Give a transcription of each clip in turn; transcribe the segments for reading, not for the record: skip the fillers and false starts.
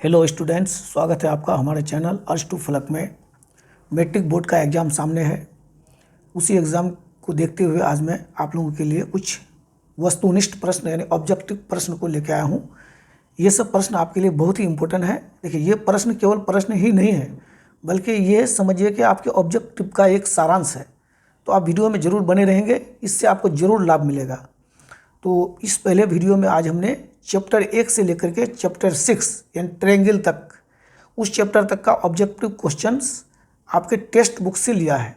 Hello students, स्वागत है आपका हमारे चैनल अर्श टू फलक में। मैट्रिक बोर्ड का एग्ज़ाम सामने है। उसी एग्ज़ाम को देखते हुए आज मैं आप लोगों के लिए कुछ वस्तुनिष्ठ प्रश्न यानी ऑब्जेक्टिव प्रश्न को लेकर आया हूँ। ये सब प्रश्न आपके लिए बहुत ही इम्पोर्टेंट है। देखिए, ये प्रश्न केवल प्रश्न ही नहीं है, बल्कि ये समझिए कि आपके ऑब्जेक्टिव का एक सारांश है। तो आप वीडियो में ज़रूर बने रहेंगे, इससे आपको ज़रूर लाभ मिलेगा। तो इस पहले वीडियो में आज हमने चैप्टर 1 से लेकर के चैप्टर 6 यानी ट्रायंगल तक, उस चैप्टर तक का ऑब्जेक्टिव क्वेश्चंस आपके टेक्स्ट बुक से लिया है।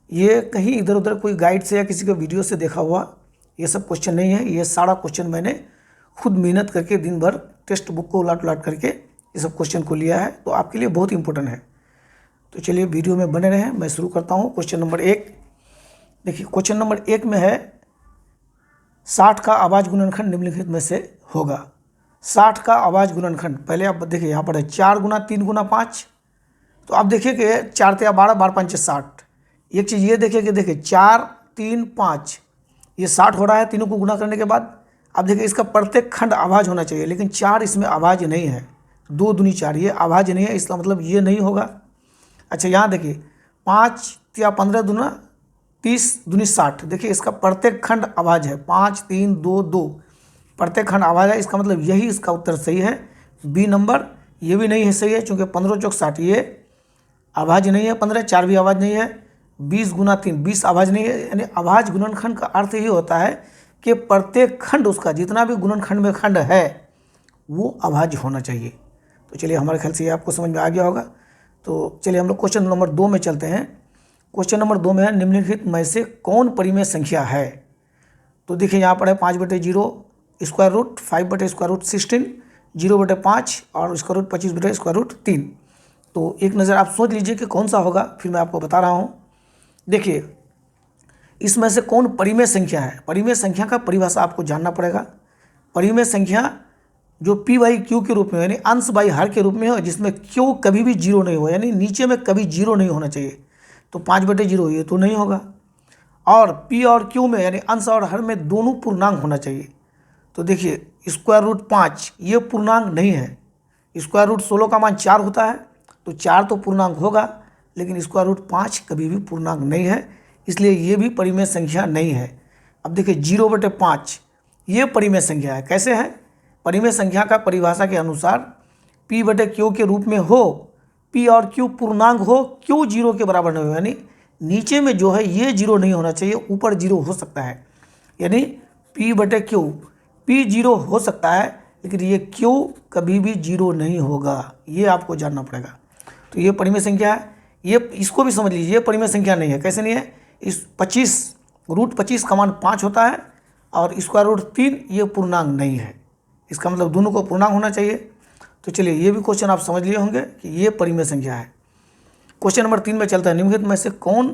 ये कहीं इधर उधर कोई गाइड से या किसी के वीडियो से देखा हुआ ये सब क्वेश्चन नहीं है। ये सारा क्वेश्चन मैंने खुद मेहनत करके दिन भर टेक्स्ट बुक को उलट उलट करके ये सब क्वेश्चन को लिया है, तो आपके लिए बहुत इंपॉर्टेंट है। तो चलिए वीडियो में बने रहें। मैं शुरू करता हूँ। क्वेश्चन नंबर 1 देखिए, क्वेश्चन नंबर 1 में है 60 का अभाज्य गुणनखंड निम्नलिखित में से होगा। 60 का अभाज्य गुणनखंड, पहले आप देखिए यहाँ पर है 4 गुना 3 गुना 5। तो आप देखिए कि 4 या 12, 12 5 60। एक चीज़ ये देखिए कि देखिए 4 3 5 ये 60 हो रहा है तीनों को गुना करने के बाद। अब देखिए इसका प्रत्येक खंड अभाज्य होना चाहिए, लेकिन 4 इसमें अभाज्य नहीं है। 2 दूनी 4 ये अभाज्य नहीं है, इसका मतलब ये नहीं होगा। अच्छा, यहाँ देखिए 5 या 15 दूना 30 दूनी 60। देखिए इसका प्रत्येक खंड अभाज्य है। 5 3 2 2 प्रत्येक खंड अभाज्य है, इसका मतलब यही इसका उत्तर सही है। बी नंबर ये भी नहीं है सही है, क्योंकि 15 चौक 60 ये अभाज्य नहीं है। 15 4 भी अभाज्य नहीं है। 20 गुना 3 20 अभाज्य नहीं है। यानी अभाज्य गुणनखंड का अर्थ ही होता है कि प्रत्येक खंड, उसका जितना भी गुणनखंड में खंड है वो अभाज्य होना चाहिए। तो चलिए, हमारे ख्याल से ये आपको समझ में आ गया होगा। तो चलिए हम लोग क्वेश्चन नंबर 2 में चलते हैं। क्वेश्चन नंबर 2 में है निम्नलिखित में से कौन परिमेय संख्या है। तो देखिए यहाँ पर है 5/0 स्क्वायर रूट 5/√16 0/5 और स्क्वायर रूट 25/√3। तो एक नज़र आप सोच लीजिए कि कौन सा होगा, फिर मैं आपको बता रहा हूँ। देखिए इसमें से कौन परिमेय संख्या है। परिमेय संख्या का परिभाषा आपको जानना पड़ेगा। परिमेय संख्या जो p/q के रूप में यानी अंश बाई हर के रूप में हो, जिसमें q कभी भी 0 नहीं हो, यानी नीचे में कभी 0 नहीं होना चाहिए। तो 5/0 ये तो नहीं होगा। और p और q में यानी अंश और हर में दोनों पूर्णांक होना चाहिए। तो देखिए स्क्वायर रूट 5 ये पूर्णांक नहीं है। स्क्वायर रूट 16 का मान 4 होता है, तो 4 तो पूर्णांक होगा, लेकिन स्क्वायर रूट 5 कभी भी पूर्णांक नहीं है, इसलिए ये भी परिमेय संख्या नहीं है। अब देखिए 0/5 ये परिमेय संख्या है। कैसे है? परिमेय संख्या का परिभाषा के अनुसार p/q के रूप में हो, p और q पूर्णांक हो, q 0 के बराबर नहीं हो, यानी नीचे में जो है ये 0 नहीं होना चाहिए, ऊपर 0 हो सकता है। यानी p/q p 0 हो सकता है, लेकिन ये q कभी भी 0 नहीं होगा, ये आपको जानना पड़ेगा। तो ये परिमेय संख्या है। ये इसको भी समझ लीजिए, ये परिमेय संख्या नहीं है। कैसे नहीं है? इस √25 का मान 5 होता है और स्क्वायर रूट 3 ये पूर्णांक नहीं है। इसका मतलब दोनों को पूर्णांक होना चाहिए। तो चलिए ये भी क्वेश्चन आप समझ लिए होंगे कि ये परिमेय संख्या है। क्वेश्चन नंबर 3 में चलता है। निम्नलिखित में से कौन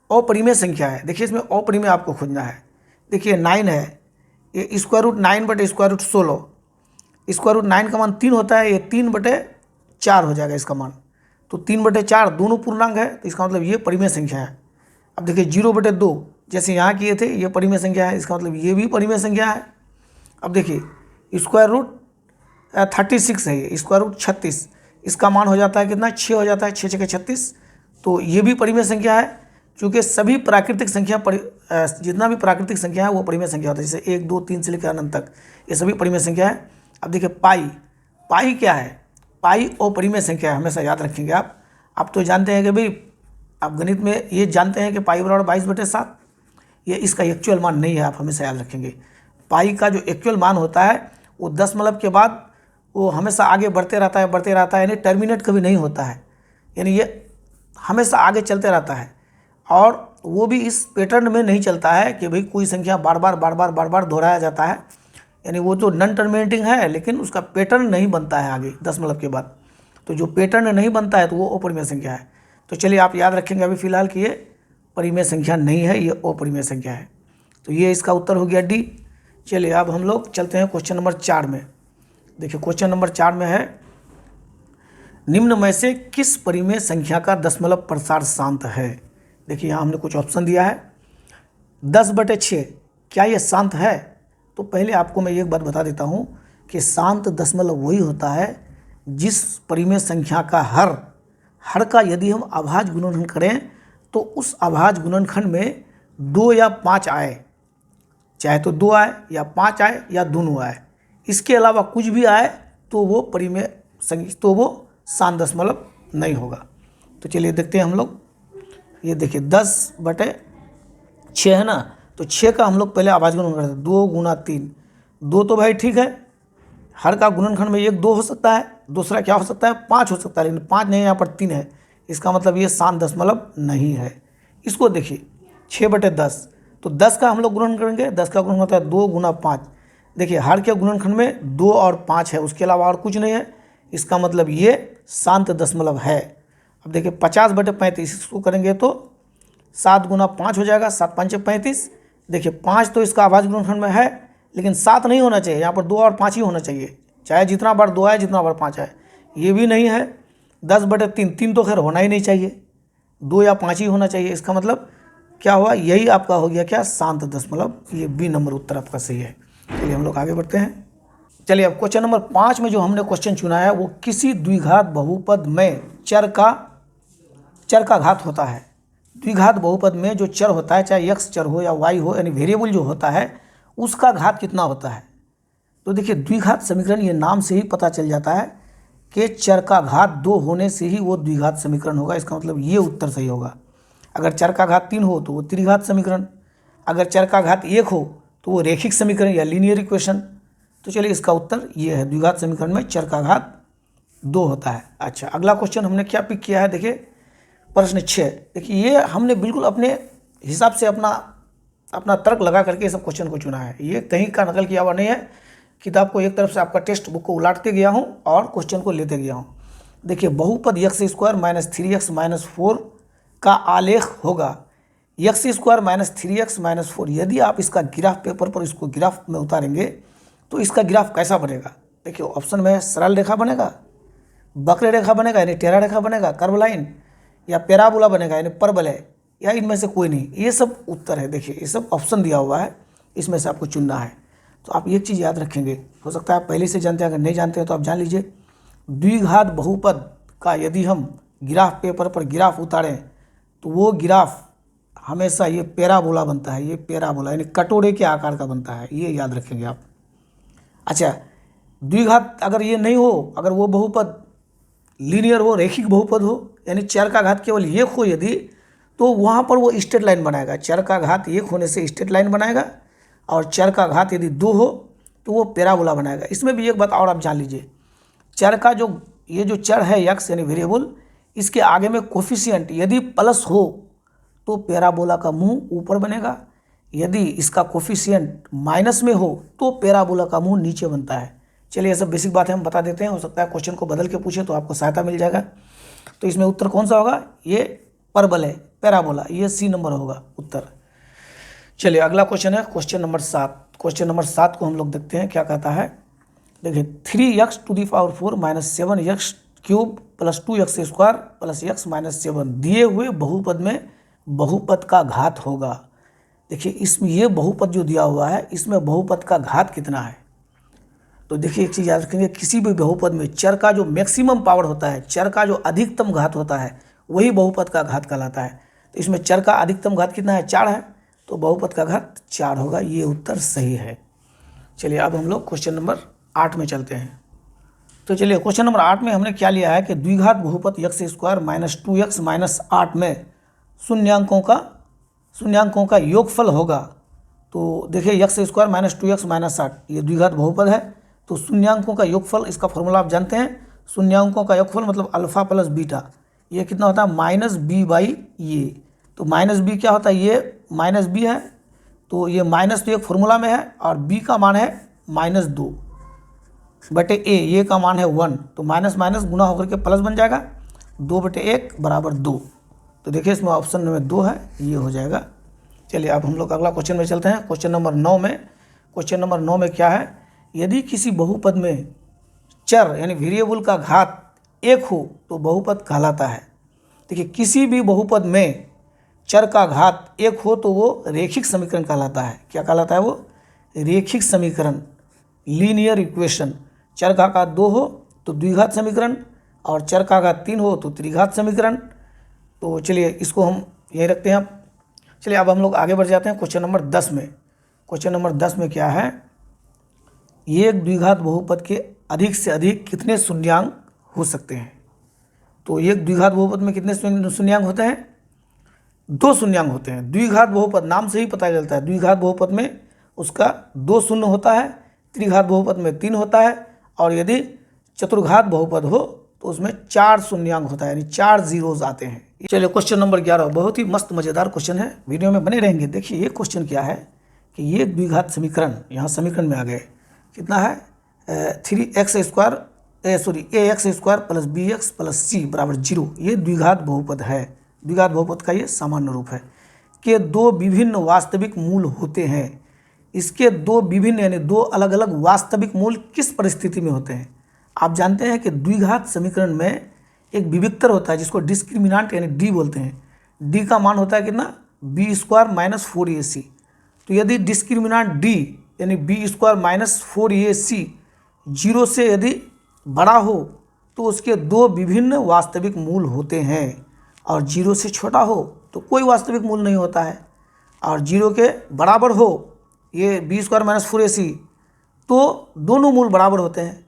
अपरिमेय संख्या है। देखिए इसमें अपरिमेय आपको खोजना है। देखिए 9 है, ये स्क्वायर रूट 9/√16। स्क्वायर रूट 9 का मान 3 होता है, ये 3/4 हो जाएगा इसका मान। तो 3/4 दोनों पूर्णांक है, तो इसका मतलब ये परिमेय संख्या है। अब देखिए 0/2 जैसे यहाँ किए थे, ये परिमेय संख्या है, इसका मतलब ये भी परिमेय संख्या है। अब देखिए स्क्वायर रूट 36 है, ये स्क्वायर रूट 36, इसका मान हो जाता है कितना? 6 हो जाता है, 6 6 36। तो ये भी परिमेय संख्या है, क्योंकि सभी प्राकृतिक संख्या जितना भी प्राकृतिक संख्या है वो परिमेय संख्या होता है। जैसे 1 2 3 से लेकर अनंत तक ये सभी परिमेय संख्या है। अब देखिए पाई क्या है? पाई अपरिमेय संख्या है, हमेशा याद रखेंगे आप तो जानते हैं कि भाई आप गणित में ये जानते हैं कि पाई बराबर 22/7। ये इसका एक्चुअल मान नहीं है, आप हमेशा याद रखेंगे। पाई का जो एक्चुअल मान होता है वो दशमलव के बाद वो हमेशा आगे बढ़ते रहता है, यानी टर्मिनेट कभी नहीं होता है, यानी ये हमेशा आगे चलते रहता है। और वो भी इस पैटर्न में नहीं चलता है कि भाई कोई संख्या बार बार दोहराया जाता है, यानी वो जो नॉन टर्मिनेटिंग है, लेकिन उसका पैटर्न नहीं बनता है आगे दशमलव के बाद। तो जो पैटर्न नहीं बनता है तो वो अपरिमेय संख्या है। तो चलिए आप याद रखेंगे अभी फ़िलहाल कि ये परिमेय संख्या नहीं है, ये अपरिमेय संख्या है। तो ये इसका उत्तर हो गया डी। चलिए अब हम लोग चलते हैं क्वेश्चन नंबर 4 में। देखिए क्वेश्चन नंबर 4 में है निम्न में से किस परिमेय संख्या का दशमलव प्रसार शांत है। देखिए यहाँ हमने कुछ ऑप्शन दिया है। 10/6 क्या ये शांत है? तो पहले आपको मैं एक बात बता देता हूँ कि शांत दशमलव वही होता है जिस परिमेय संख्या का हर का यदि हम अभाज्य गुणनखंड करें तो उस अभाज्य गुणनखंड में 2 या 5 आए, चाहे तो 2 आए या 5 आए या दोनों आए, इसके अलावा कुछ भी आए तो वो परिमेय संख्या, तो वो शांत दशमलव नहीं होगा। तो चलिए देखते हैं हम लोग। ये देखिए 10/6 है ना, तो 6 का हम लोग पहले अभाज्य गुणन करते हैं। 2 गुना 3, 2 तो भाई ठीक है, हर का गुणनखंड में एक 2 हो सकता है, दूसरा क्या हो सकता है 5 हो सकता है, लेकिन 5 नहीं, यहाँ पर 3 है, इसका मतलब ये शांत दशमलव नहीं है। इसको देखिए 6/10, तो 10 का हम लोग गुणन करेंगे, 10 का गुणन होता है 2 गुना 5। देखिए हर के गुणनखंड में 2 और 5 है, उसके अलावा और कुछ नहीं है, इसका मतलब ये शांत दशमलव है। अब देखिए 50/35, इसको करेंगे तो 7 गुना 5 हो जाएगा, 7 5 35। देखिए 5 तो इसका अभाज्य गुणनखंड में है, लेकिन 7 नहीं होना चाहिए, यहाँ पर 2 और 5 ही होना चाहिए, चाहे जितना बार 2 आए जितना बार 5 आए, ये भी नहीं है। 10/3, 3 तो खैर होना ही नहीं चाहिए, 2 या 5 ही होना चाहिए, इसका मतलब क्या हुआ, यही आपका हो गया क्या, शांत दशमलव। ये बी नंबर उत्तर आपका सही है। चलिए हम लोग आगे बढ़ते हैं। चलिए अब क्वेश्चन नंबर 5 में जो हमने क्वेश्चन चुना है वो किसी द्विघात बहुपद में चर का घात होता है। द्विघात बहुपद में जो चर होता है, चाहे x चर हो या y हो, यानी वेरिएबल जो होता है उसका घात कितना होता है। तो देखिए द्विघात समीकरण, ये नाम से ही पता चल जाता है कि चर का घात 2 होने से ही वो द्विघात समीकरण होगा, इसका मतलब ये उत्तर सही होगा। अगर चर का घात 3 हो तो वो त्रिघात समीकरण, अगर चर का घात 1 हो तो वो रेखिक समीकरण या लीनियर इक्वेशन। तो चलिए इसका उत्तर ये है, द्विघात समीकरण में चर का घात 2 होता है। अच्छा, अगला क्वेश्चन हमने क्या पिक किया है, देखिए प्रश्न 6। देखिए ये हमने बिल्कुल अपने हिसाब से अपना तर्क लगा करके सब क्वेश्चन को चुना है, ये कहीं का नकल किया हुआ नहीं है। किताब को एक तरफ से आपका टेक्स्ट बुक को उलाटते गया हूँ और क्वेश्चन को लेते गया हूँ। देखिए बहुपद x² - 3x - 4 का आलेख होगा x² - 3x - 4। यदि आप इसका ग्राफ पेपर पर इसको ग्राफ में उतारेंगे तो इसका ग्राफ कैसा बनेगा। देखिए ऑप्शन में सरल रेखा बनेगा, वक्र रेखा बनेगा यानी टेढ़ा रेखा बनेगा, कर्व लाइन, या पैराबोला बनेगा यानी परबल है, या इनमें से कोई नहीं। ये सब उत्तर है, देखिए ये सब ऑप्शन दिया हुआ है, इसमें से आपको चुनना है। तो आप एक चीज़ याद रखेंगे, हो सकता है आप पहले से जानते हैं, अगर नहीं जानते हैं तो आप जान लीजिए। द्विघात बहुपद का यदि हम ग्राफ पेपर पर ग्राफ उतारें तो वो ग्राफ हमेशा ये पैराबोला बनता है, ये पैराबोला यानी कटोरे के आकार का बनता है, ये याद रखेंगे आप। अच्छा, द्विघात अगर ये नहीं हो, अगर वो बहुपद लीनियर हो, रेखिक बहुपद हो, यानी चर का घात केवल 1 हो यदि, तो वहाँ पर वो स्ट्रेट लाइन बनाएगा। चर का घात 1 होने से स्ट्रेट लाइन बनाएगा, और चर का घात यदि 2 हो तो वो पैराबोला बनाएगा। इसमें भी एक बात और आप जान लीजिए, चर का ये जो चर है x यानी वेरिएबल, इसके आगे में कोफिशिएंट यदि प्लस हो तो पैराबोला का मुंह ऊपर बनेगा, यदि इसका कोफिशिएंट माइनस में हो तो पैराबोला का मुंह नीचे बनता है। चलिए ये सब बेसिक बातें हम बता देते हैं, हो सकता है क्वेश्चन को बदल के पूछे तो आपको सहायता मिल जाएगा। तो इसमें उत्तर कौन सा होगा, ये परबल है, पैराबोला, ये C नंबर होगा उत्तर। चलिए अगला क्वेश्चन है क्वेश्चन नंबर 7। क्वेश्चन नंबर 7 को हम लोग देखते हैं क्या कहता है। देखिए 3x⁴ - 7x³ + 2x² + x - 7 दिए हुए बहुपद में बहुपद का घात होगा। देखिए इसमें ये बहुपद जो दिया हुआ है इसमें बहुपद का घात कितना है। तो देखिए एक चीज़ याद रखेंगे, किसी भी बहुपद में चर का जो मैक्सिमम पावर होता है, चर का जो अधिकतम घात होता है, वही बहुपद का घात कहलाता है। तो इसमें चर का अधिकतम घात कितना है, 4 है, तो बहुपद का घात 4 होगा, ये उत्तर सही है। चलिए अब हम लोग क्वेश्चन नंबर 8 में चलते हैं। तो चलिए क्वेश्चन नंबर 8 में हमने क्या लिया है कि द्विघात बहुपद x² - 2x - 8 में शून्यांकों का योगफल होगा। तो देखिए x² - 2x - 8 ये द्विघात बहुपद है, तो शून्यांकों का योगफल, इसका फॉर्मूला आप जानते हैं, शून्यांकों का योगफल मतलब अल्फा प्लस बीटा, ये कितना होता है -b/, ये तो -b क्या होता है, ये -b है, तो ये माइनस तो एक फॉर्मूला में है, और b का मान है -2/a, ये का मान है 1, तो माइनस माइनस गुना होकर के प्लस बन जाएगा, 2/1 = 2। तो देखिए इसमें ऑप्शन में 2 है, ये हो जाएगा। चलिए अब हम लोग अगला क्वेश्चन में चलते हैं, क्वेश्चन नंबर 9 में। क्वेश्चन नंबर 9 में क्या है, यदि किसी बहुपद में चर यानी वेरिएबल का घात 1 हो तो बहुपद कहलाता है। देखिए किसी भी बहुपद में चर का घात 1 हो तो वो रेखिक समीकरण कहलाता है। क्या कहलाता है वो, रेखिक समीकरण, लीनियर इक्वेशन। चर का घात 2 हो तो द्विघात समीकरण, और चर का घात 3 हो तो त्रिघात समीकरण। तो चलिए इसको हम यही रखते हैं। अब चलिए अब हम लोग आगे बढ़ जाते हैं क्वेश्चन नंबर 10 में। क्वेश्चन नंबर 10 में क्या है, एक द्विघात बहुपद के अधिक से अधिक कितने शून्यांक हो सकते हैं। तो एक द्विघात बहुपद में कितने शून्यांक होते हैं, 2 शून्यांक होते हैं। द्विघात बहुपद नाम से ही पता चलता है, द्विघात बहुपद में उसका 2 शून्य होता है, त्रिघात बहुपद में 3 होता है, और यदि चतुर्घात बहुपद हो तो उसमें 4 शून्यांक होता है, यानी 4 जीरोज आते हैं। चलिए क्वेश्चन नंबर 11 बहुत ही मस्त मज़ेदार क्वेश्चन है, वीडियो में बने रहेंगे। देखिए ये क्वेश्चन क्या है कि ये द्विघात समीकरण, यहाँ समीकरण में आ गए, कितना है 3x² plus bx plus c बराबर 0। ये द्विघात बहुपद है। द्विघात बहुपद का ये सामान्य रूप है कि 2 विभिन्न वास्तविक मूल होते हैं। इसके 2 विभिन्न यानी 2 अलग अलग वास्तविक मूल किस परिस्थिति में होते हैं। आप जानते हैं कि द्विघात समीकरण में एक विविक्तर होता है जिसको डिस्क्रिमिनांट यानी डी बोलते हैं। डी का मान होता है कितना, b² माइनस 4ac। तो यदि डिस्क्रिमिनांट डी यानी b² माइनस 4ac 0 से यदि बड़ा हो तो उसके 2 विभिन्न वास्तविक मूल होते हैं, और 0 से छोटा हो तो कोई वास्तविक मूल नहीं होता है, और 0 के बराबर हो ये b² माइनस 4ac तो दोनों मूल बराबर होते हैं।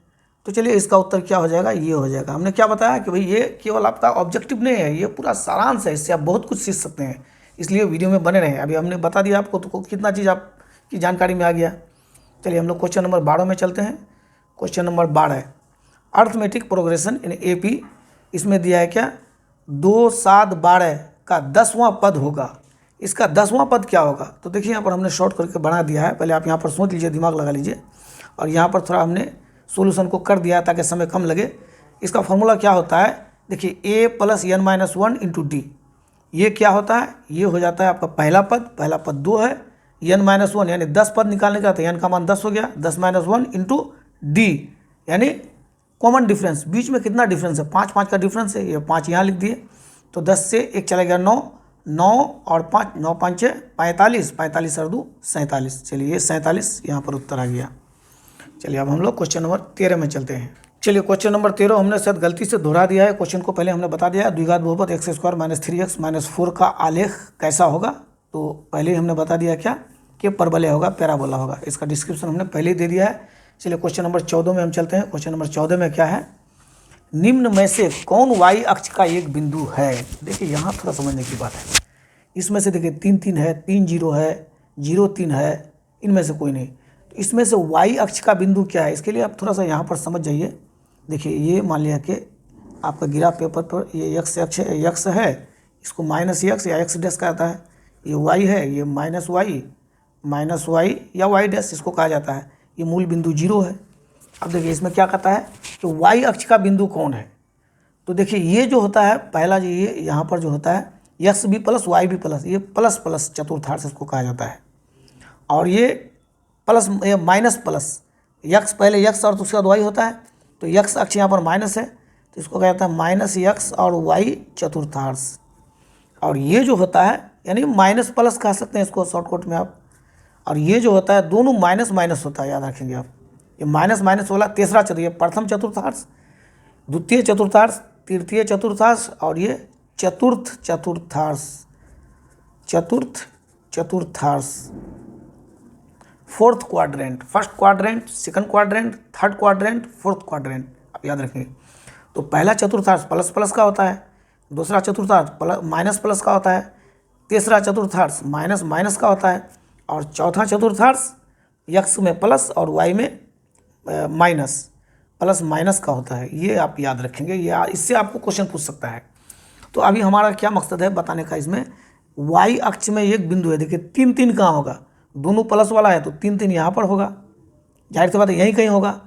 तो चलिए इसका उत्तर क्या हो जाएगा, ये हो जाएगा। हमने क्या बताया कि भाई ये केवल आपका ऑब्जेक्टिव नहीं है, ये पूरा सारांश है, इससे आप बहुत कुछ सीख सकते हैं, इसलिए वीडियो में बने रहें। अभी हमने बता दिया आपको तो कितना चीज़ आपकी जानकारी में आ गया। चलिए हम लोग क्वेश्चन नंबर 12 में चलते हैं। Question number 12 arithmetic progression in AP। इसमें दिया है क्या, 2, 7, 12 का 10वां पद होगा। इसका 10वां पद क्या होगा, तो देखिए यहाँ पर हमने शॉर्ट करके बना दिया है। पहले आप यहाँ पर सोच लीजिए, दिमाग लगा लीजिए, और यहाँ पर थोड़ा हमने सोल्यूशन को कर दिया ताकि समय कम लगे। इसका फॉर्मूला क्या होता है, देखिए a plus n-1 into D. ये क्या होता है, ये हो जाता है आपका पहला पद 2 है, n-1 यानी 10 पद निकालने का, तो n का मान 10 हो गया, 10-1 इंटू डी यानी कॉमन डिफरेंस। बीच में कितना डिफरेंस है, 5 का डिफरेंस है, ये 5 यहाँ लिख दिए। तो 10 से 1 चला गया 9, 9 और 5, 9 5 45, 45 और 2 47। चलिए ये 47 यहाँ पर उत्तर आ गया। चलिए अब हम लोग क्वेश्चन नंबर 13 में चलते हैं। चलिए क्वेश्चन नंबर 13 हमने शायद गलती से दोहरा दिया है। क्वेश्चन को पहले हमने बता दिया, द्विघात बहुपद x² माइनस 3x माइनस 4 का आलेख कैसा होगा। तो पहले ही हमने बता दिया क्या कि परवलय होगा, पैराबोला होगा। इसका डिस्क्रिप्शन हमने पहले ही दे दिया है। चलिए क्वेश्चन नंबर 14 में हम चलते हैं। क्वेश्चन नंबर 14 में क्या है, निम्न में से कौन y अक्ष का एक बिंदु है। देखिए यहाँ थोड़ा समझने की बात है। इसमें से देखिए 3-3 है, 3 0 है, 0-3 है, इनमें से कोई नहीं। तो इसमें से y अक्ष का बिंदु क्या है, इसके लिए आप थोड़ा सा यहाँ पर समझ जाइए। देखिए ये मान लिया कि आपका गिरा पेपर पर ये x अक्ष है, x है, इसको माइनस x या x डैश कहता है। ये y है, ये माइनस y या y डैश इसको कहा जाता है। ये मूल बिंदु 0 है। अब देखिए इसमें क्या कहता है कि y अक्ष का बिंदु कौन है। तो देखिए ये जो होता है पहला जो ये यहाँ पर जो होता है x भी प्लस y भी प्लस, ये प्लस प्लस चतुर्थांश इसको कहा जाता है। और ये प्लस माइनस प्लस, x पहले x और उसके बाद y होता है, तो x अक्ष यहाँ पर माइनस है तो इसको कहा जाता है माइनस x और y चतुर्थांश। और ये जो होता है यानी माइनस प्लस कह सकते हैं इसको शॉर्टकट में आप। और ये जो होता है दोनों माइनस माइनस होता है, याद रखेंगे आप। ये माइनस माइनस वाला तीसरा ये प्रथम चतुर्थांश, द्वितीय चतुर्थांश, तृतीय चतुर्थांश, और ये चतुर्थ चतुर्थांश, fourth quadrant, first quadrant, second quadrant, third quadrant, fourth quadrant, आप याद रखेंगे। तो पहला चतुर्थांश प्लस प्लस का होता है, दूसरा चतुर्थांश माइनस प्लस का होता है, तीसरा चतुर्थांश माइनस माइनस का होता है, और चौथा चतुर्थांश x में प्लस और y में माइनस, प्लस माइनस का होता है। ये आप याद रखेंगे, ये इससे आपको क्वेश्चन पूछ सकता है। तो अभी हमारा क्या मकसद है बताने का, इसमें y अक्ष में एक बिंदु है। देखिए 3-3 कहाँ होगा, दोनों प्लस वाला है तो 3-3 यहाँ पर होगा, जाहिर सी बात है यहीं कहीं होगा।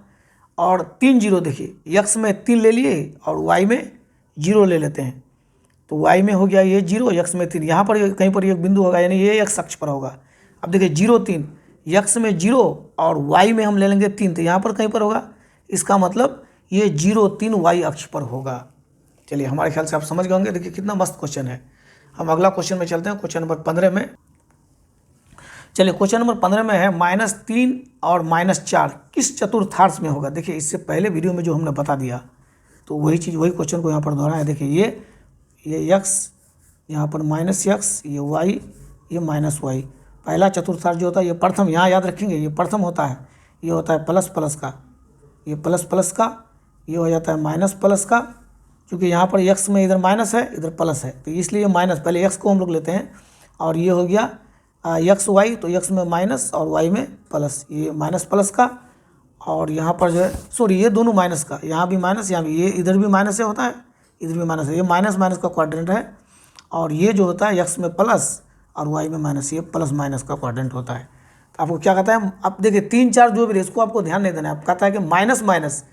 और 3 0 देखिए x में 3 ले लिए और y में 0 ले लेते हैं, तो y में हो गया ये 0, x में 3, यहाँ पर कहीं पर एक बिंदु होगा यानी ये x अक्ष पर होगा। अब देखिए 0-3, x में 0 और y में हम ले लेंगे 3, तो यहाँ पर कहीं पर होगा। इसका मतलब ये 0-3 y अक्ष पर होगा। चलिए हमारे ख्याल से आप समझ गए होंगे। देखिए कितना मस्त क्वेश्चन है। हम अगला क्वेश्चन में चलते हैं, क्वेश्चन नंबर 15 में। चलिए क्वेश्चन नंबर 15 में है -3 और -4 किस चतुर्थांश में होगा। देखिए इससे पहले वीडियो में जो हमने बता दिया तो वही चीज़ वही क्वेश्चन को यहाँ पर दोहराया। देखिए ये x, यहाँ पर -x, ये y, ये -y। पहला चतुर्थांश जो होता है ये प्रथम, यहाँ याद रखेंगे ये प्रथम होता है, ये होता है प्लस प्लस का, ये प्लस प्लस का, ये हो जाता है माइनस प्लस का, क्योंकि यहाँ पर x में इधर माइनस है इधर प्लस है तो इसलिए माइनस, पहले x को हम लोग लेते हैं और ये हो गया एक्स वाई, तो x में माइनस और y में प्लस, ये माइनस प्लस का और यहाँ पर जो है सॉरी ये दोनों माइनस का, यहाँ भी माइनस, यहाँ भी, ये इधर भी माइनस से होता है इधर भी माइनस है, ये माइनस माइनस का क्वाड्रेंट है और ये जो होता है x में प्लस और y में माइनस, ये प्लस माइनस का क्वाड्रेंट होता है। तो आपको क्या कहता है, अब देखिए 3 4 जो भी इसको आपको ध्यान नहीं देना है। आप कहता है कि माइनस माइनस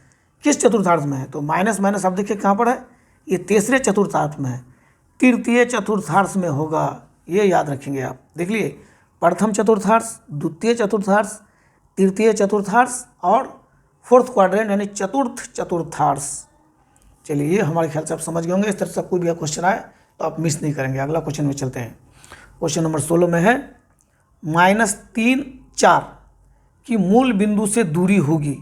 किस चतुर्थांश में है, तो माइनस माइनस आप देखिए कहाँ पर है, ये तीसरे चतुर्थांश में है, तृतीय चतुर्थांश में होगा, ये याद रखेंगे आप। देख लिए प्रथम चतुर्थांश, द्वितीय चतुर्थांश, तृतीय चतुर्थांश और फोर्थ क्वाड्रेंट यानी चतुर्थ चतुर्थांश। चलिए ये हमारे ख्याल से आप समझ गए होंगे। इस तरह से कोई भी क्वेश्चन आए तो आप मिस नहीं करेंगे। अगला क्वेश्चन में चलते हैं। क्वेश्चन नंबर 16 में है -3 4 की मूल बिंदु से दूरी होगी।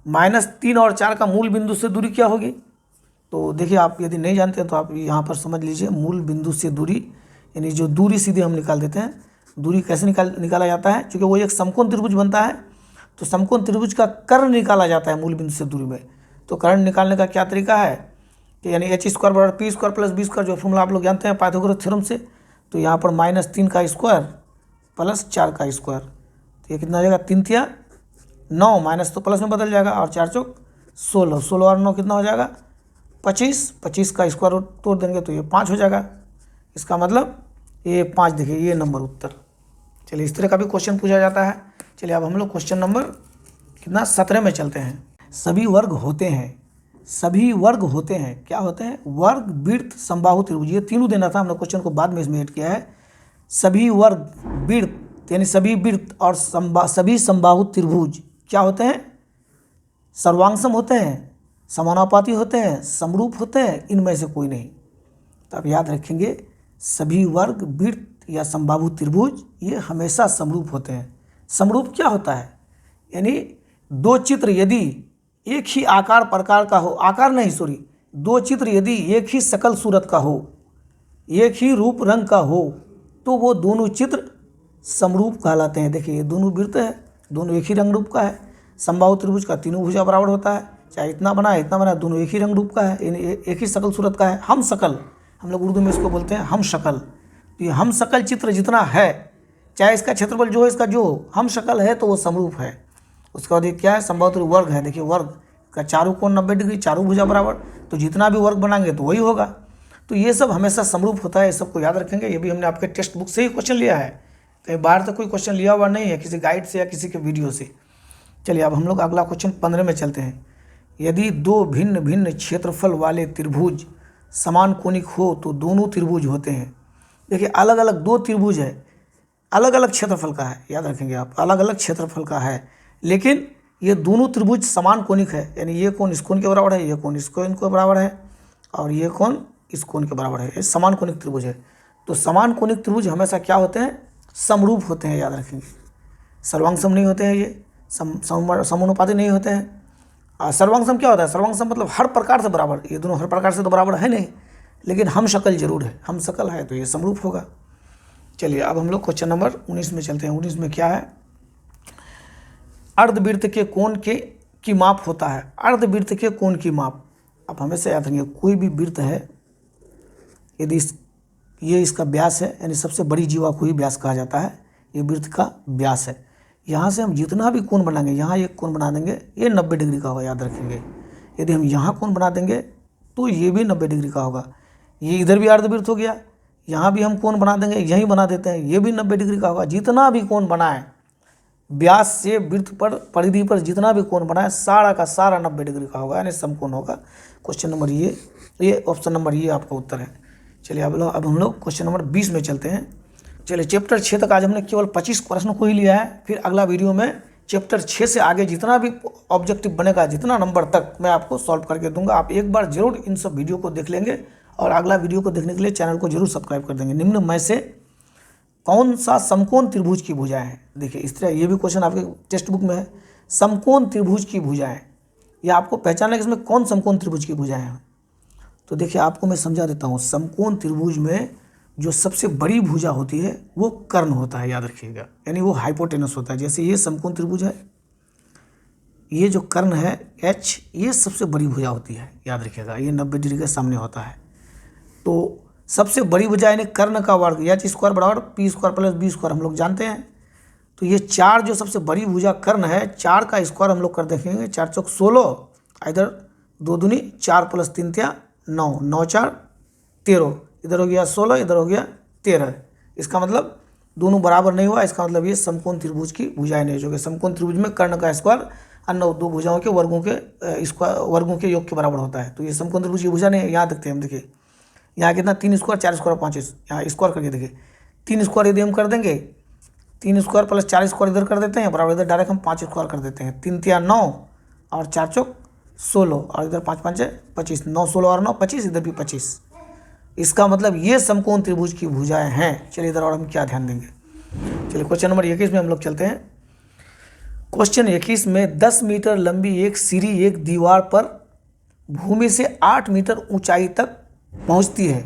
-3 और 4 का मूल बिंदु से दूरी क्या होगी, तो देखिए आप यदि नहीं जानते हैं तो आप यहाँ पर समझ लीजिए मूल बिंदु से दूरी यानी जो दूरी सीधे हम निकाल देते हैं। दूरी कैसे निकाला जाता है, क्योंकि वो एक समकोण त्रिभुज बनता है तो समकोण त्रिभुज का कर्ण निकाला जाता है मूल बिंदु से दूरी में। तो कर्ण निकालने का क्या तरीका है कि यानी h² = p² + b² जो फॉर्मूला आप लोग जानते हैं पाइथागोरस थ्योरम से। तो यहाँ पर -3 का स्क्वायर प्लस 4 का स्क्वायर, तो ये कितना हो जाएगा 3 × 9, माइनस तो प्लस में बदल जाएगा और 4 × 16, 16 और 9 कितना हो जाएगा 25, 25 का स्क्वायर तोड़ देंगे तो ये 5 हो जाएगा। इसका मतलब ये 5, देखिए ये नंबर उत्तर। चलिए इस तरह का भी क्वेश्चन पूछा जाता है। चलिए अब हम लोग क्वेश्चन नंबर कितना 17 में चलते हैं। सभी वर्ग होते हैं, सभी वर्ग होते हैं, क्या होते हैं, वर्ग, वृत्त, समबाहु त्रिभुज, ये तीनों देना था। हमने क्वेश्चन को बाद में इसमें ऐड किया है। सभी वर्ग, वृत्त यानी सभी वृत्त और सभी समबाहु त्रिभुज क्या होते हैं, सर्वांगसम होते हैं, समानुपाती होते हैं, समरूप होते हैं, इनमें से कोई नहीं। तो आप याद रखेंगे सभी वर्ग, वृत्त या समबाहु त्रिभुज ये हमेशा समरूप होते हैं। समरूप क्या होता है, यानी दो चित्र यदि एक ही आकार प्रकार का हो, आकार नहीं सॉरी, दो चित्र यदि एक ही शकल सूरत का हो, एक ही रूप रंग का हो, तो वो दोनों चित्र समरूप कहलाते हैं। देखिए ये दोनों वृत्त है, दोनों एक ही रंग रूप का है। समबाहु त्रिभुज का तीनों भुजा बराबर होता है, चाहे इतना बना है इतना बना है, दोनों एक ही रंग रूप का है, एक ही शकल सूरत का है। हम शकल, हम लोग उर्दू में इसको बोलते हैं हम शकल। तो ये हम शकल चित्र जितना है, चाहे इसका क्षेत्रफल जो है इसका जो हम शकल है तो वो समरूप है। उसके बाद ये क्या है, समबाहु त्रिभुज वर्ग है। देखिए वर्ग का चारों कोण 90 डिग्री, चारों भुजा बराबर, तो जितना भी वर्ग बनाएंगे तो वही होगा। तो ये सब हमेशा समरूप होता है, ये सबको याद रखेंगे। ये भी हमने आपके टेक्स्ट बुक से ही क्वेश्चन लिया है, कहीं बाहर तक कोई क्वेश्चन लिया हुआ नहीं है किसी गाइड से या किसी के वीडियो से। चलिए अब हम लोग अगला क्वेश्चन 15 में चलते हैं। यदि दो भिन्न भिन्न क्षेत्रफल वाले त्रिभुज समान कोणिक हो तो दोनों त्रिभुज होते हैं। देखिए अलग अलग दो त्रिभुज है, अलग अलग क्षेत्रफल का है, याद रखेंगे आप, अलग अलग क्षेत्रफल का है, लेकिन ये दोनों त्रिभुज समान कोणिक है। यानी ये कोण इस कोण के बराबर है, ये कोण इस कोण के बराबर है और ये कोण इस कोण के बराबर है। ये समान कोणिक त्रिभुज है। तो समान कोणिक त्रिभुज हमेशा क्या होते हैं, समरूप होते हैं, याद रखेंगे। सर्वांगसम नहीं होते हैं, ये समानुपाती नहीं होते हैं। सर्वांगसम क्या होता है, सर्वांगसम मतलब हर प्रकार से बराबर, ये दोनों हर प्रकार से तो बराबर है नहीं, लेकिन हम शकल जरूर है, हम शकल है तो ये समरूप होगा। चलिए अब हम लोग क्वेश्चन नंबर 19 में चलते हैं। 19 में क्या है, अर्धवृत्त के कोण की माप होता है। अर्धवृत्त के कोण की माप आप हमेशा याद रखेंगे, कोई भी वृत्त है यदि ये इसका व्यास है, यानी सबसे बड़ी जीवा को ही व्यास कहा जाता है, ये वृत्त का व्यास है। यहाँ से हम जितना भी कोण बनाएंगे, यहाँ एक कोण बना देंगे ये 90 डिग्री का होगा, याद रखेंगे। यदि हम यहाँ कोण बना देंगे तो ये भी 90 डिग्री का होगा। ये इधर भी अर्धवृत्त हो गया, यहाँ भी हम कोण बना देंगे, यहीं बना देते हैं, ये भी 90 डिग्री का होगा। जितना भी कोण बनाए व्यास से वृत्त पर परिधि पर जितना भी कोण बनाए सारा का सारा 90 डिग्री का होगा, यानी समकोण होगा। क्वेश्चन नंबर ये ऑप्शन नंबर ये आपका उत्तर है। चलिए अब हम लोग क्वेश्चन नंबर 20 में चलते हैं। चलिए चैप्टर 6 तक आज हमने केवल 25 प्रश्न को ही लिया है। फिर अगला वीडियो में चैप्टर 6 से आगे जितना भी ऑब्जेक्टिव बनेगा, जितना नंबर तक मैं आपको सॉल्व करके दूंगा। आप एक बार जरूर इन सब वीडियो को देख लेंगे और अगला वीडियो को देखने के लिए चैनल को जरूर सब्सक्राइब कर देंगे। निम्न में से कौन सा समकोण त्रिभुज की भुजाएं हैं। देखिए इस तरह ये भी क्वेश्चन आपके टेक्स्ट बुक में है, समकोण त्रिभुज की भुजाएं, या आपको पहचानना है कि इसमें कौन समकोण त्रिभुज की भुजाएं हैं। तो देखिए आपको मैं समझा देता हूँ, समकोण त्रिभुज में जो सबसे बड़ी भुजा होती है वो कर्ण होता है, याद रखिएगा, यानी वो हाइपोटेनस होता है। जैसे ये समकोण त्रिभुज है, ये जो कर्ण है H, ये सबसे बड़ी भुजा होती है, याद रखिएगा, ये 90 डिग्री के सामने होता है। तो सबसे बड़ी भुजा यानी कर्ण का वर्ग H स्क्वायर बराबर P square plus B square, हम लोग जानते हैं। तो ये 4 जो सबसे बड़ी भुजा कर्ण है, 4 का स्क्वायर हम लोग कर देखेंगे, 4 चौक 16, इधर 2 दूनी 4 प्लस 3 तिया 9, 9 4 13, इधर हो गया 16, इधर हो गया 13। इसका मतलब दोनों बराबर नहीं हुआ, इसका मतलब ये समकोण त्रिभुज की भुजाएं नहीं होगी। समकोण त्रिभुज में कर्ण का स्क्वायर अन्य दो भुजाओं के वर्गों के योग के बराबर होता है। तो ये समकोण त्रिभुज की भुजा नहीं है। यहाँ देखते हैं हम, देखिए यहाँ कितना 3 स्क्वायर 4 स्क्वायर 5, यहाँ स्क्वायर करके देखिए 3 स्क्वायर यदि हम कर देंगे, 3 स्क्वायर प्लस 4 स्क्वायर इधर कर देते हैं बराबर, इधर डायरेक्ट हम 5 स्क्वायर कर देते हैं, 3 तिया 9 और 4 चौक 16 और इधर 5 5 25, 9 16 और 9 25, इधर भी 25। इसका मतलब ये समकोण त्रिभुज की भुजाएं हैं। चलिए इधर और हम क्या ध्यान देंगे। चलिए क्वेश्चन नंबर 21 में हम लोग चलते हैं। क्वेश्चन 21 में 10 मीटर लंबी एक सीढ़ी एक दीवार पर भूमि से 8 मीटर ऊंचाई तक पहुंचती है।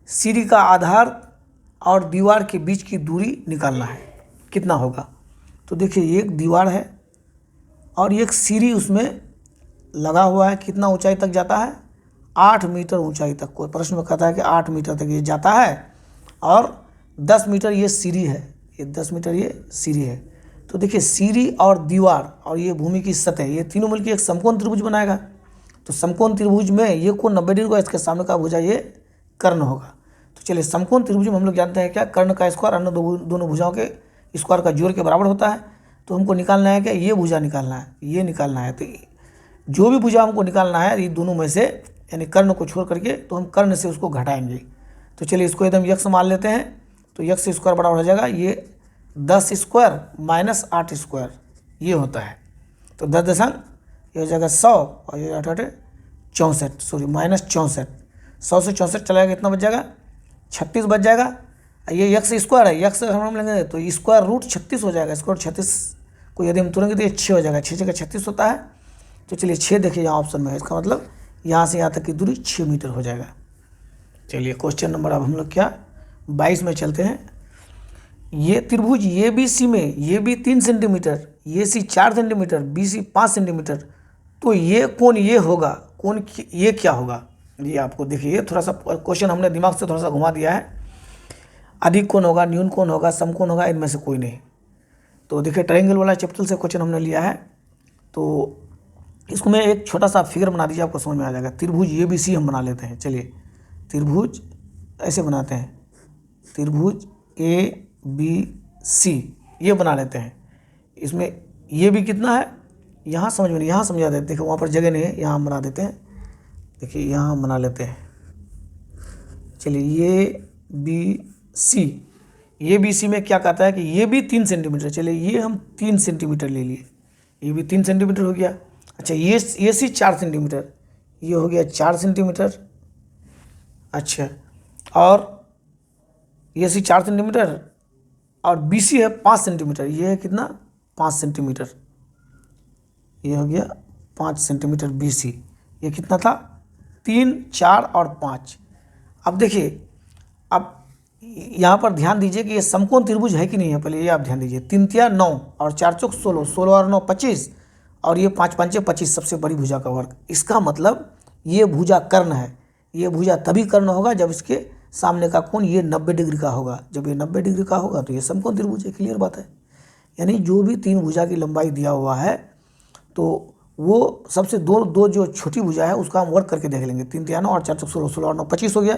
सीढ़ी का आधार और दीवार के बीच की दूरी निकालना है, कितना होगा। तो देखिए एक दीवार है और एक सीढ़ी उसमें लगा हुआ है, कितना ऊंचाई तक जाता है, 8 मीटर ऊंचाई तक। कोई प्रश्न में कहता है कि 8 मीटर तक ये जाता है और 10 मीटर ये सीढ़ी है, ये 10 मीटर ये सीढ़ी है। तो देखिए सीढ़ी और दीवार और ये भूमि की सतह, ये तीनों मिलकर एक समकोण त्रिभुज बनाएगा। तो समकोण त्रिभुज में ये कोण 90 डिग्री का, इसके सामने का भुजा ये कर्ण होगा। तो चलिए समकोण त्रिभुज में हम लोग जानते हैं क्या, कर्ण का स्क्वायर अन्य दोनों भुजाओं के स्क्वायर का जोड़ के बराबर होता है। तो हमको निकालना है क्या, ये भुजा निकालना है, ये निकालना है। तो जो भी भुजा हमको निकालना है ये दोनों में से, यानी कर्ण को छोड़ करके, तो हम कर्ण से उसको घटाएंगे। तो चलिए इसको एकदम यक्स मान लेते हैं। तो यक्स स्क्वायर बराबर हो जाएगा ये 10 स्क्वायर माइनस 8 स्क्वायर, ये होता है। तो 10 दशंक ये हो जाएगा 100 और ये 8 8 64, सॉरी माइनस 64। 100 से 64 चला जाएगा, कितना बच जाएगा, 36 बच जाएगा। ये यक्स स्क्वायर है, यक्स हम लेंगे तो स्क्वायर रूट 36 हो जाएगा। स्क्वायर 36 को यदि हम तुरंत तो ये 6 हो जाएगा, 6 जगह 36 होता है। तो चलिए 6 देखिए यहाँ ऑप्शन में है, इसका मतलब यहाँ से यहाँ तक की दूरी 6 मीटर हो जाएगा। चलिए क्वेश्चन नंबर अब हम लोग क्या 22 में चलते हैं। ये त्रिभुज ये बी सी में ये भी 3 सेंटीमीटर, ये सी 4 सेंटीमीटर, बी सी 5 सेंटीमीटर, तो ये कोण ये होगा, कोण ये क्या होगा। ये आपको देखिए थोड़ा सा क्वेश्चन हमने दिमाग से थोड़ा सा घुमा दिया है। अधिक कोण होगा, न्यून कोण होगा, समकोण होगा, इनमें से कोई नहीं। तो देखिए ट्रायंगल वाला चैप्टर से क्वेश्चन हमने लिया है। तो इसको मैं एक छोटा सा फिगर बना दीजिए, आपको समझ में आ जाएगा। त्रिभुज ये बी सी हम बना लेते हैं। चलिए त्रिभुज ऐसे बनाते हैं, त्रिभुज ए बी सी ये बना लेते हैं। इसमें ये भी कितना है, यहाँ समझ में नहीं, यहाँ समझा देते हैं। देखो वहाँ पर जगह नहीं है, यहाँ हम बना देते हैं। देखिए यहाँ हम बना लेते हैं। चलिए ये बी सी, ये बी सी में क्या कहता है कि ये भी 3 सेंटीमीटर। चलिए ये हम 3 सेंटीमीटर ले लिए, ये भी 3 सेंटीमीटर हो गया। अच्छा ये सी 4 सेंटीमीटर, ये हो गया 4 सेंटीमीटर। अच्छा और ये सी 4 सेंटीमीटर और बी सी है 5 सेंटीमीटर, ये है कितना 5 सेंटीमीटर, ये हो गया 5 सेंटीमीटर बी सी। ये कितना था 3 4 और 5। अब देखिए अब यहाँ पर ध्यान दीजिए कि ये समकोण त्रिभुज है कि नहीं है, पहले ये आप ध्यान दीजिए। 3 तिया 9 और 4 चौक 16, 16 और 9 25 और ये 5 5 25, सबसे बड़ी भुजा का वर्ग। इसका मतलब ये भुजा कर्ण है। ये भुजा तभी कर्ण होगा जब इसके सामने का कोण ये 90 डिग्री का होगा। जब ये 90 डिग्री का होगा तो ये समकोण त्रिभुज है, क्लियर बात है। यानी जो भी 3 भुजा की लंबाई दिया हुआ है तो वो सबसे दो जो छोटी भुजा है उसका हम वर्ग करके देख लेंगे। 3 तिया 9 और 4 चौक 16, 16 और 9 25 हो गया,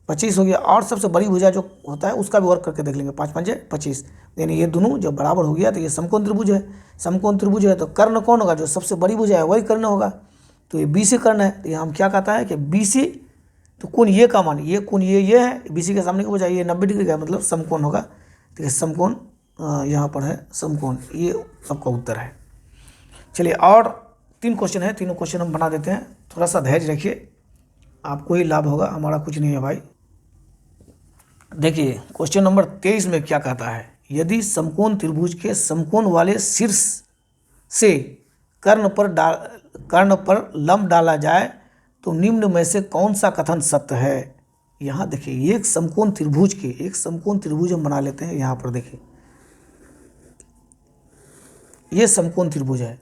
25 हो गया। और सबसे बड़ी भुजा जो होता है उसका भी वर्ग करके देख लेंगे, 5 5 25। यानी ये दोनों जब बराबर हो गया तो ये समकोण त्रिभुज है। समकोण त्रिभुज है तो कर्ण कौन होगा, जो सबसे बड़ी भुजा है वही कर्ण होगा। तो ये बी सी कर्ण है। तो ये हम क्या कहता है कि बी सी, तो कोण ये का मान, ये कोण ये है, बी सी के सामने का भुजा ये 90 डिग्री का है, मतलब समकोण होगा। तो ये समकोण यहाँ पर है समकोण, ये आपका उत्तर है। चलिए और 3 क्वेश्चन है, तीनों क्वेश्चन हम बना देते हैं। थोड़ा सा धैर्य रखिए, आपको ही लाभ होगा, हमारा कुछ नहीं है भाई। देखिए क्वेश्चन नंबर 23 में क्या कहता है, यदि समकोण त्रिभुज के समकोण वाले शीर्ष से कर्ण पर लंब डाला जाए तो निम्न में से कौन सा कथन सत्य है। यहाँ देखिए एक समकोण त्रिभुज हम बना लेते हैं। यहाँ पर देखिए ये समकोण त्रिभुज है।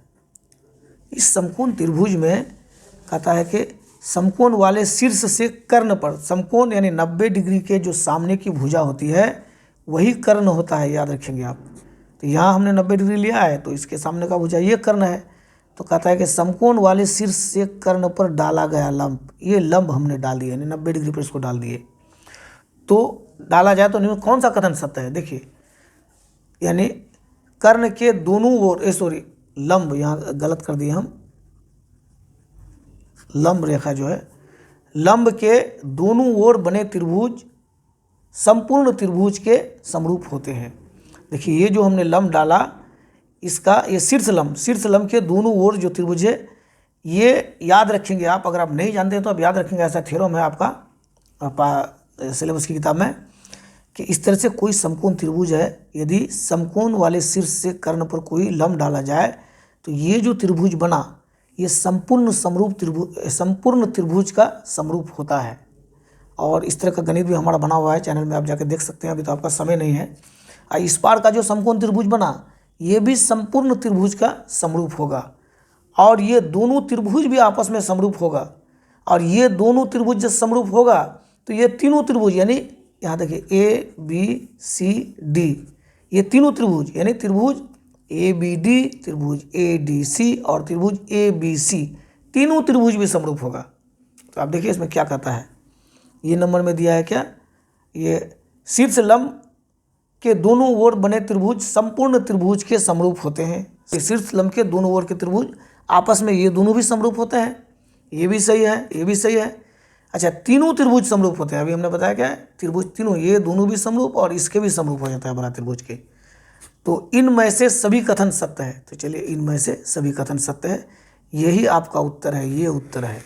इस समकोण त्रिभुज में कहता है कि समकोण वाले शीर्ष से कर्ण पर, समकोण यानी 90 डिग्री के जो सामने की भुजा होती है वही कर्ण होता है, याद रखेंगे आप। तो यहाँ हमने 90 डिग्री लिया है तो इसके सामने का भुजा ये कर्ण है। तो कहता है कि समकोण वाले शीर्ष से कर्ण पर डाला गया लंब, ये लंब हमने डाल दिया यानी 90 डिग्री पर इसको डाल दिए, तो डाला जाए तो निम्न कौन सा कथन सत्य है। देखिए यानी कर्ण के दोनों ओर, लंब, यहाँ गलत कर दिए हम, लंब रेखा जो है, लंब के दोनों ओर बने त्रिभुज संपूर्ण त्रिभुज के समरूप होते हैं। देखिए ये जो हमने लंब डाला, इसका ये शीर्ष लंब के दोनों ओर जो त्रिभुज है, ये याद रखेंगे आप। अगर आप नहीं जानते तो आप याद रखेंगे, ऐसा थ्योरम है आपका सिलेबस की किताब में कि इस तरह से कोई समकोण त्रिभुज है, यदि समकोण वाले शीर्ष से कर्ण पर कोई लंब डाला जाए तो ये जो त्रिभुज बना ये संपूर्ण त्रिभुज का समरूप होता है। और इस तरह का गणित भी हमारा बना हुआ है, चैनल में आप जाकर देख सकते हैं, अभी तो आपका समय नहीं है। इस पार का जो समकोण त्रिभुज बना ये भी संपूर्ण त्रिभुज का समरूप होगा, और ये दोनों त्रिभुज भी आपस में समरूप होगा, और ये दोनों त्रिभुज जब समरूप होगा तो ये तीनों त्रिभुज, यानी यहाँ देखिए ABCD, ये तीनों त्रिभुज यानी त्रिभुज ABD, त्रिभुज ADC और त्रिभुज ABC, तीनों त्रिभुज भी समरूप होगा। तो आप देखिए इसमें क्या कहता है, ये नंबर में दिया है क्या, ये शीर्ष लंब के दोनों ओर बने त्रिभुज संपूर्ण त्रिभुज के समरूप होते हैं। शीर्ष लंब के दोनों ओर के त्रिभुज आपस में ये दोनों भी समरूप होते हैं, ये भी सही है, ये भी सही है। अच्छा, तीनों त्रिभुज समरूप होते हैं, अभी हमने बताया क्या है, त्रिभुज तीनों, ये दोनों भी समरूप और इसके भी समरूप हो जाता है बड़ा त्रिभुज के। तो इनमें से सभी कथन सत्य है। तो चलिए इनमें से सभी कथन सत्य है, यही आपका उत्तर है, ये उत्तर है।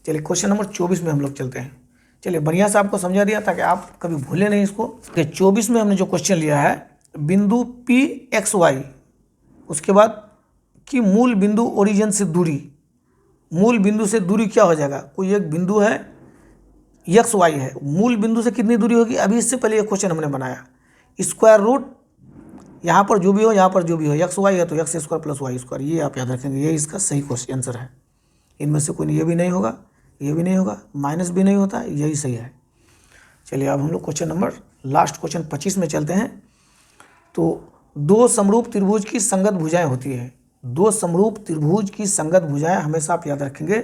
चलिए क्वेश्चन नंबर 24 में हम लोग चलते हैं। चलिए बढ़िया से आपको समझा दिया ताकि आप कभी भूलें नहीं इसको। 24 में हमने जो क्वेश्चन लिया है, बिंदु PXY, उसके बाद कि मूल बिंदु ओरिजिन से दूरी, मूल बिंदु से दूरी क्या हो जाएगा, कोई एक बिंदु है XY है, मूल बिंदु से कितनी दूरी होगी। अभी इससे पहले ये क्वेश्चन हमने बनाया, स्क्वायर रूट यहाँ पर जो भी हो, यहाँ पर जो भी हो, XY है तो x² + y², ये आप याद रखेंगे, ये इसका सही क्वेश्चन आंसर है। इनमें से कोई ये भी नहीं होगा, ये भी नहीं होगा, माइनस भी नहीं होता, यही सही है। चलिए अब हम लोग क्वेश्चन नंबर लास्ट क्वेश्चन 25 में चलते हैं। तो दो समरूप त्रिभुज की संगत भुजाएं होती है, दो समरूप त्रिभुज की संगत भुजाएं हमेशा आप याद रखेंगे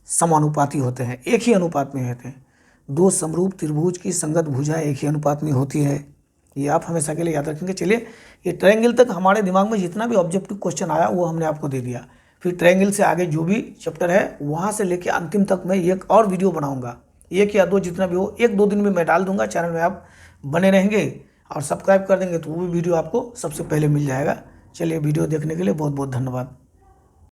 समानुपाती होते हैं, एक ही अनुपात में होते हैं। दो समरूप त्रिभुज की संगत भुजाएं एक ही अनुपात में होती है, ये आप हमेशा के लिए याद रखेंगे। चलिए ये ट्रायंगल तक हमारे दिमाग में जितना भी ऑब्जेक्टिव क्वेश्चन आया वो हमने आपको दे दिया, फिर ट्रायंगल से आगे जो भी चैप्टर है वहाँ से लेके अंतिम तक मैं एक और वीडियो बनाऊंगा, एक या दो जितना भी हो, 1-2 दिन में मैं डाल दूंगा। चैनल में आप बने रहेंगे और सब्सक्राइब कर देंगे तो वो भी वीडियो आपको सबसे पहले मिल जाएगा। चलिए वीडियो देखने के लिए बहुत बहुत धन्यवाद।